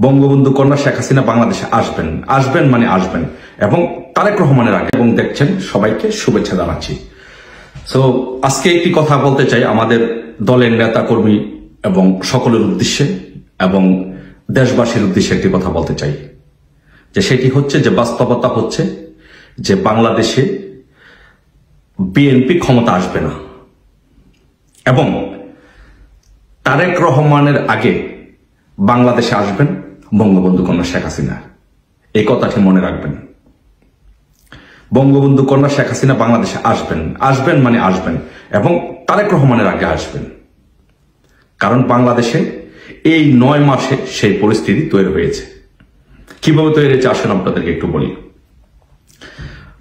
বঙ্গবন্ধু কন্যা শেখ হাসিনা বাংলাদেশে আসবেন, আসবেন মানে আসবেন, এবং তারেক রহমানের আগে। এবং দেখছেন, সবাইকে শুভেচ্ছা জানাচ্ছি। সো আজকে একটি কথা বলতে চাই আমাদের দলের নেতা কর্মী এবং সকলের উদ্দেশ্যে এবং দেশবাসীর উদ্দেশ্যে একটি কথা বলতে চাই, যে সেটি হচ্ছে যে বাস্তবতা হচ্ছে যে বাংলাদেশে বিএনপি ক্ষমতা আসবে না, এবং তারেক রহমানের আগে বাংলাদেশে আসবেন বঙ্গবন্ধু কন্যা শেখ হাসিনা। এই কথাটি মনে রাখবেন। বঙ্গবন্ধু কন্যা শেখ হাসিনা বাংলাদেশে আসবেন, আসবেন মানে আসবেন, এবং তারেক রহমানের আগে আসবেন। কারণ বাংলাদেশে এই 9 মাসে সেই পরিস্থিতি তৈরি হয়েছে। কিভাবে তৈরি হয়েছে আসেন আপনাদেরকে একটু বলি।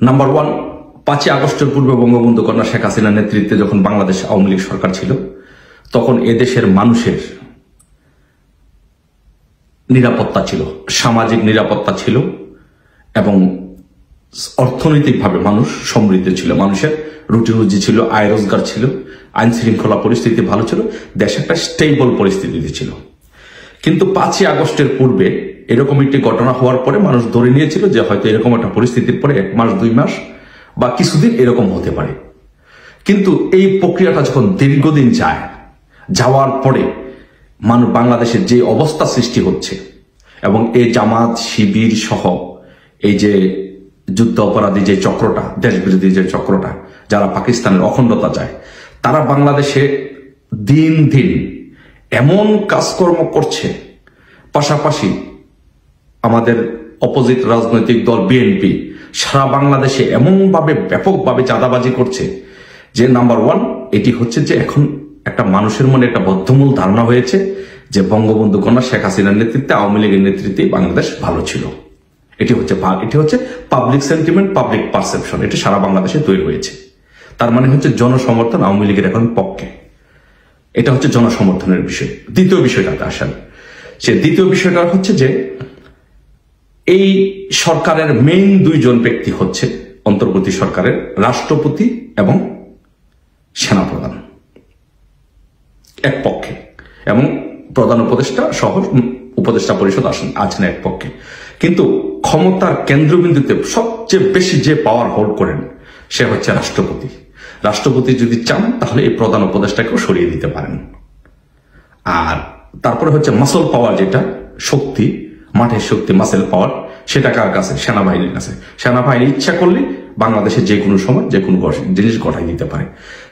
নাম্বার 1, 5ই আগস্টের পূর্বে বঙ্গবন্ধু কন্যা শেখ হাসিনার নেতৃত্বে যখন বাংলাদেশ আওয়ামী লীগ সরকার ছিল, তখন এদেশের মানুষের নিরাপত্তা ছিল, সামাজিক নিরাপত্তা ছিল, এবং অর্থনৈতিকভাবে মানুষ সমৃদ্ধ ছিল, মানুষের রুটি রুজি ছিল, আয় রোজগার ছিল, আইন শৃঙ্খলা পরিস্থিতি ভালো ছিল, দেশ একটা স্টেবল পরিস্থিতিতে ছিল। কিন্তু 5ই আগস্টের পূর্বে এরকম একটি ঘটনা হওয়ার পরে মানুষ ধরে নিয়েছিল যে হয়তো এরকম একটা পরিস্থিতির পরে 1 মাস 2 মাস বা কিছুদিন এরকম হতে পারে। কিন্তু এই প্রক্রিয়াটা যখন দীর্ঘদিন যাওয়ার পরে বাংলাদেশের যে অবস্থা সৃষ্টি হচ্ছে, এবং এই জামাত শিবির সহ এই যে যুদ্ধ অপরাধী যে চক্রটা, দেশবিরোধী যে চক্রটা, যারা পাকিস্তানের অখণ্ডতা চায়, তারা বাংলাদেশে দিন দিন এমন কাজকর্ম করছে। পাশাপাশি আমাদের অপোজিট রাজনৈতিক দল বিএনপি সারা বাংলাদেশে এমনভাবে ব্যাপকভাবে চাঁদাবাজি করছে যে নাম্বার 1, এটি হচ্ছে যে এখন একটা মানুষের মনে একটা বদ্ধমূল ধারণা হয়েছে যে বঙ্গবন্ধু কন্যা শেখ হাসিনার নেতৃত্বে, আওয়ামী লীগের নেতৃত্বে বাংলাদেশ ভালো ছিল। এটি হচ্ছে পাবলিক সেন্টিমেন্ট, পাবলিক পারসেপশন, এটি সারা বাংলাদেশে তৈরি হয়েছে। তার মানে হচ্ছে জনসমর্থন আওয়ামী লীগের এখন পক্ষে। এটা হচ্ছে জনসমর্থনের বিষয়। দ্বিতীয় বিষয়টাতে আসেন। সে দ্বিতীয় বিষয়টা হচ্ছে যে এই সরকারের মেইন 2 জন ব্যক্তি হচ্ছে অন্তর্বর্তী সরকারের রাষ্ট্রপতি এবং সেনাপ্রধান এক পক্ষে, এবং প্রধান উপদেষ্টা সহ উপদেষ্টা পরিষদ আছেন এক পক্ষে। কিন্তু ক্ষমতার কেন্দ্রবিন্দুতে সবচেয়ে বেশি যে পাওয়ার হোল্ড করেন সে হচ্ছে রাষ্ট্রপতি। রাষ্ট্রপতি যদি চান তাহলে এই প্রধান উপদেষ্টাকেও সরিয়ে দিতে পারেন। আর তারপরে হচ্ছে মাসল পাওয়ার, যেটা শক্তি, মাঠের শক্তি, মাসেল পাওয়ার, সেটা কার কাছে? সেনাবাহিনীর কাছে। সেনাবাহিনী ইচ্ছা করলে বাংলাদেশে যে কোনো সময় যে কোনো জিনিস ঘটাই দিতে পারে।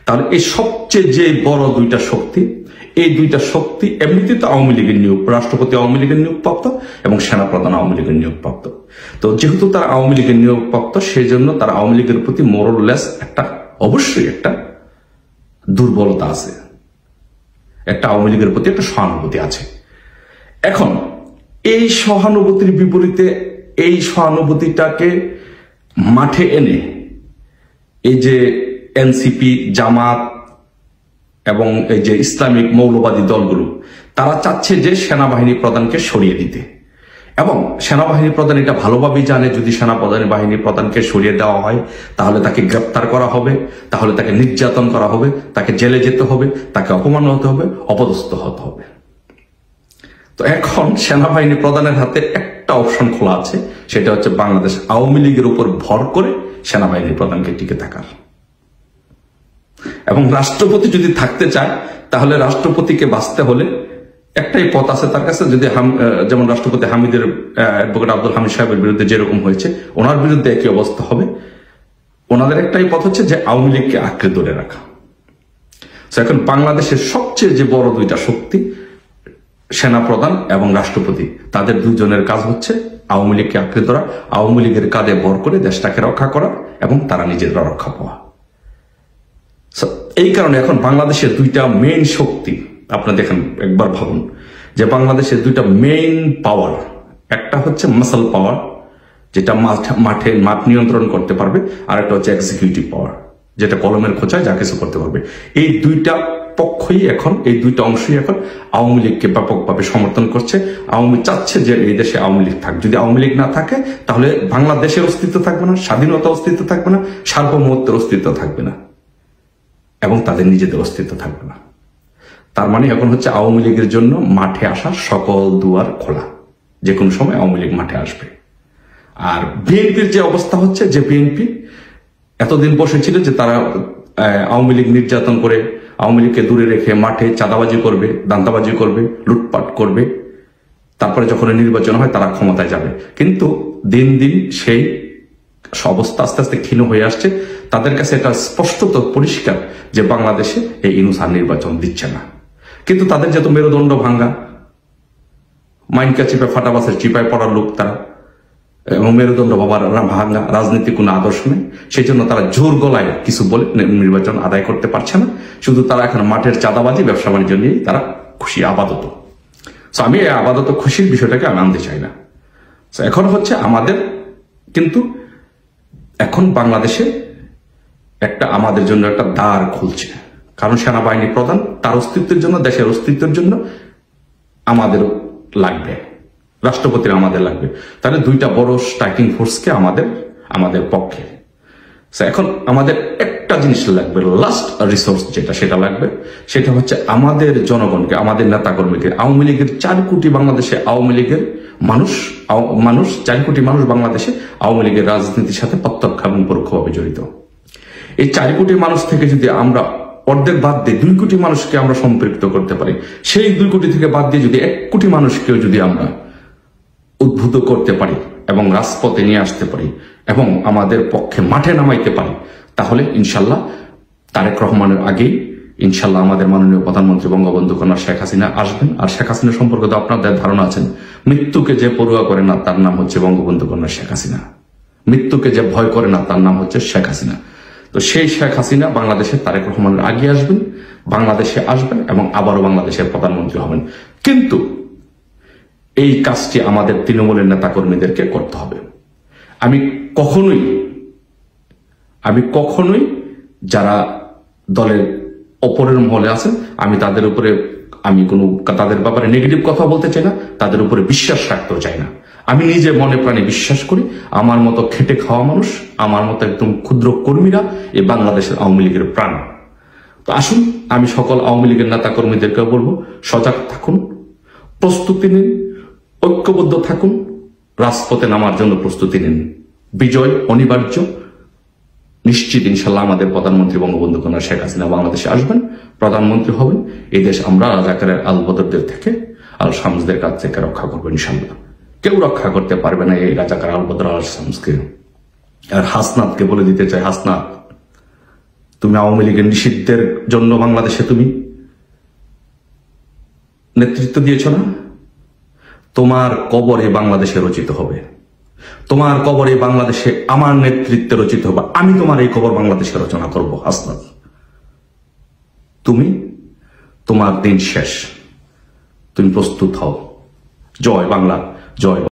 তাহলে এই সবচেয়ে যে বড় 2টা শক্তি, এই 2টা শক্তি এমনিতে তো আওয়ামী লীগের রাষ্ট্রপতি আওয়ামী লীগের নিয়োগপ্রাপ্ত এবং সেনাপ্রধান আওয়ামী লীগের নিয়োগপ্রাপ্ত। তো যেহেতু তারা আওয়ামী লীগের নিয়োগপ্রাপ্ত, সেই জন্য তারা আওয়ামী লীগের প্রতি মোরলেস অবশ্যই একটা দুর্বলতা আছে, একটা আওয়ামী লীগের প্রতি একটা সহানুভূতি আছে। এখন এই সহানুভূতির বিপরীতে এই সহানুভূতিটাকে মাঠে এনে এই যে এনসিপি, জামাত এবং এই যে ইসলামিক মৌলবাদী দলগুলো, তারা চাচ্ছে যে সেনাবাহিনী প্রধানকে সরিয়ে দিতে। এবং সেনাবাহিনী প্রধান এটা ভালোভাবেই জানে, যদি সেনাবাহিনী প্রধানকে সরিয়ে দেওয়া হয় তাহলে তাকে গ্রেপ্তার করা হবে, তাহলে তাকে নির্যাতন করা হবে, তাকে জেলে যেতে হবে, তাকে অপমান হতে হবে, অপদস্থ হতে হবে। তো এখন সেনাবাহিনী প্রধানের হাতে একটা অপশন খোলা আছে, সেটা হচ্ছে বাংলাদেশ আওয়ামী লীগের উপর ভর করে সেনাবাহিনী প্রধানকে টিকে থাকার। এবং রাষ্ট্রপতি যদি থাকতে চায় তাহলে রাষ্ট্রপতিকে বাঁচতে হলে একটাই পথ আছে তার কাছে। যদি যেমন রাষ্ট্রপতি হামিদের অ্যাডভোকেট আব্দুল হামিদ সাহেবের বিরুদ্ধে যেরকম হয়েছে, ওনার বিরুদ্ধে একই অবস্থা হবে। ওনাদের একটাই পথ হচ্ছে যে আওয়ামী লীগকে আঁকড়ে ধরে রাখা। এখন বাংলাদেশের সবচেয়ে যে বড় 2টা শক্তি, সেনাপ্রধান এবং রাষ্ট্রপতি, তাদের 2 জনের কাজ হচ্ছে আওয়ামী লীগকে আঁকড়ে ধরা, আওয়ামী লীগের কাঁধে ভর করে দেশটাকে রক্ষা করা এবং তারা নিজেরা রক্ষা পাওয়া। এই কারণে এখন বাংলাদেশের 2টা মেইন শক্তি, আপনারা দেখেন, একবার ভাবুন যে বাংলাদেশের 2টা মেইন পাওয়ার, একটা হচ্ছে মাসল পাওয়ার, যেটা মাঠ নিয়ন্ত্রণ করতে পারবে, আর একটা হচ্ছে এক্সিকিউটিভ পাওয়ার, যেটা কলমের খোঁচায় যা কিছু করতে পারবে। এই 2টা পক্ষই এখন, এই 2টা অংশই এখন আওয়ামী লীগকে ব্যাপকভাবে সমর্থন করছে। আওয়ামী চাচ্ছে যে এই দেশে আওয়ামী লীগ থাক। যদি আওয়ামী লীগ না থাকে তাহলে বাংলাদেশের অস্তিত্ব থাকবে না, স্বাধীনতা অস্তিত্ব থাকবে না, সার্বভৌমত্বের অস্তিত্ব থাকবে না, এবং তাদের নিজেদের অস্তিত্ব থাকবে না। তার মানে এখন হচ্ছে আওয়ামী লীগের জন্য মাঠে আসার সকল দুয়ার খোলা। যে কোনো সময় আওয়ামী লীগ মাঠে আসবে। আর বিএনপির যে অবস্থা হচ্ছে, যে বিএনপি এতদিন বসেছিল যে তারা আওয়ামী লীগ নির্যাতন করে, আওয়ামী লীগকে দূরে রেখে মাঠে চাঁদাবাজি করবে, দান্দাবাজি করবে, লুটপাট করবে, তারপরে যখন নির্বাচন হয় তারা ক্ষমতায় যাবে। কিন্তু দিন দিন সেই অবস্থা আস্তে আস্তে ক্ষীণ হয়ে আসছে। তাদের কাছে এটা স্পষ্টত পরিষ্কার যে বাংলাদেশে এই ইউনূস আর নির্বাচন দিচ্ছে না। কিন্তু তাদের যেহেতু মেরুদণ্ড ভাঙ্গা, মাইনকা চিপে ফাটা বাসের চিপায় পড়ার লোক তারা, এবং মেরুদণ্ড বাবার ভাঙ্গা, রাজনীতি কোনো আদর্শ নেই, সেই জন্য তারা জোর গলায় কিছু বলে নির্বাচন আদায় করতে পারছে না। শুধু তারা এখন মাঠের চাঁদাবাজি, ব্যবসা বাণিজ্য নিয়েই তারা খুশি আপাতত। আমি এই আপাতত খুশির বিষয়টাকে আমি আনতে চাই না। এখন হচ্ছে আমাদের, কিন্তু এখন বাংলাদেশে একটা আমাদের জন্য একটা দ্বার খুলছে। কারণ সেনাবাহিনী প্রধান তার অস্তিত্বের জন্য, দেশের অস্তিত্বের জন্য আমাদের লাগবে, রাষ্ট্রপতির আমাদের লাগবে। তাহলে দুইটা বড় স্ট্রাইকিং ফোর্সকে আমাদের পক্ষে। এখন আমাদের একটা জিনিস লাগবে, লাস্ট রিসোর্স যেটা, সেটা লাগবে, সেটা হচ্ছে আমাদের জনগণকে, আমাদের নেতাকর্মীকে। আওয়ামী লীগের 4 কোটি বাংলাদেশে, আওয়ামী লীগের মানুষ 4 কোটি মানুষ বাংলাদেশে আওয়ামী লীগের রাজনীতির সাথে প্রত্যক্ষ এবং পরোক্ষভাবে জড়িত। এই 4 কোটি মানুষ থেকে যদি আমরা অর্ধেক বাদ দিয়ে 2 কোটি মানুষকে আমরা সম্পৃক্ত করতে পারি, সেই 2 কোটি থেকে বাদ দিয়ে যদি 1 কোটি মানুষকেও যদি আমরা উদ্বুদ্ধ করতে পারি এবং রাজপথে নিয়ে আসতে পারি এবং আমাদের পক্ষে মাঠে নামাইতে পারি, তাহলে ইনশাল্লাহ তারেক রহমানের আগেই ইনশাল্লাহ আমাদের মাননীয় প্রধানমন্ত্রী বঙ্গবন্ধু কন্যা শেখ হাসিনা আসবেন। আর শেখ হাসিনা সম্পর্কে তো আপনাদের ধারণা আছেন, মৃত্যুকে যে পড়ুয়া করে না তার নাম হচ্ছে বঙ্গবন্ধু কন্যা শেখ হাসিনা, মৃত্যুকে যে ভয় করে না তার নাম হচ্ছে শেখ হাসিনা। তো সেই শেখ হাসিনা বাংলাদেশে তারেক রহমানের আগে আসবেন, বাংলাদেশে আসবেন এবং আবারও বাংলাদেশের প্রধানমন্ত্রী হবেন। কিন্তু এই কাজটি আমাদের তৃণমূলের নেতাকর্মীদেরকে করতে হবে। আমি কখনোই যারা দলের অপরের মহলে আছেন, আমি তাদের ব্যাপারে নেগেটিভ কথা বলতে চাই না, তাদের উপরে বিশ্বাস রাখতেও চাই না। আমি নিজে মনে প্রাণে বিশ্বাস করি, আমার মতো খেটে খাওয়া মানুষ, আমার মতো একদম ক্ষুদ্র কর্মীরা এই বাংলাদেশের আওয়ামী লীগের প্রাণ। তো আসুন, আমি সকল আওয়ামী লীগের নেতা কর্মীদেরকে বলবো, সজাগ থাকুন, প্রস্তুতি নিন, ঐক্যবদ্ধ থাকুন, রাজপথে নামার জন্য প্রস্তুতি নিন। বিজয় অনিবার্য, নিশ্চিত ইনশাল্লাহ আমাদের প্রধানমন্ত্রী বঙ্গবন্ধু কন্যা শেখ হাসিনা বাংলাদেশে আসবেন, প্রধানমন্ত্রী হবেন। এই দেশ আমরা রাজাকারের আলবদরদের থেকে, আল শামসদের কাছ থেকে রক্ষা করবো ইনশাল্লাহ। কেউ রক্ষা করতে পারবে না এই রাজাকার আলবদর আল শামসকে। আর হাসনাতকে বলে দিতে চাই, হাসনাত, তুমি আওয়ামী লীগের নিষিদ্ধের জন্য বাংলাদেশে তুমি নেতৃত্ব দিয়েছ না? তোমার কবরে বাংলাদেশে রচিত হবে, তোমার কবরে বাংলাদেশে আমার নেতৃত্বে রচিত হবে। আমি তোমার এই কবর বাংলাদেশে রচনা করব হাসনাত। তোমার দিন শেষ, তুমি প্রস্তুত হও। জয় বাংলা, জয়।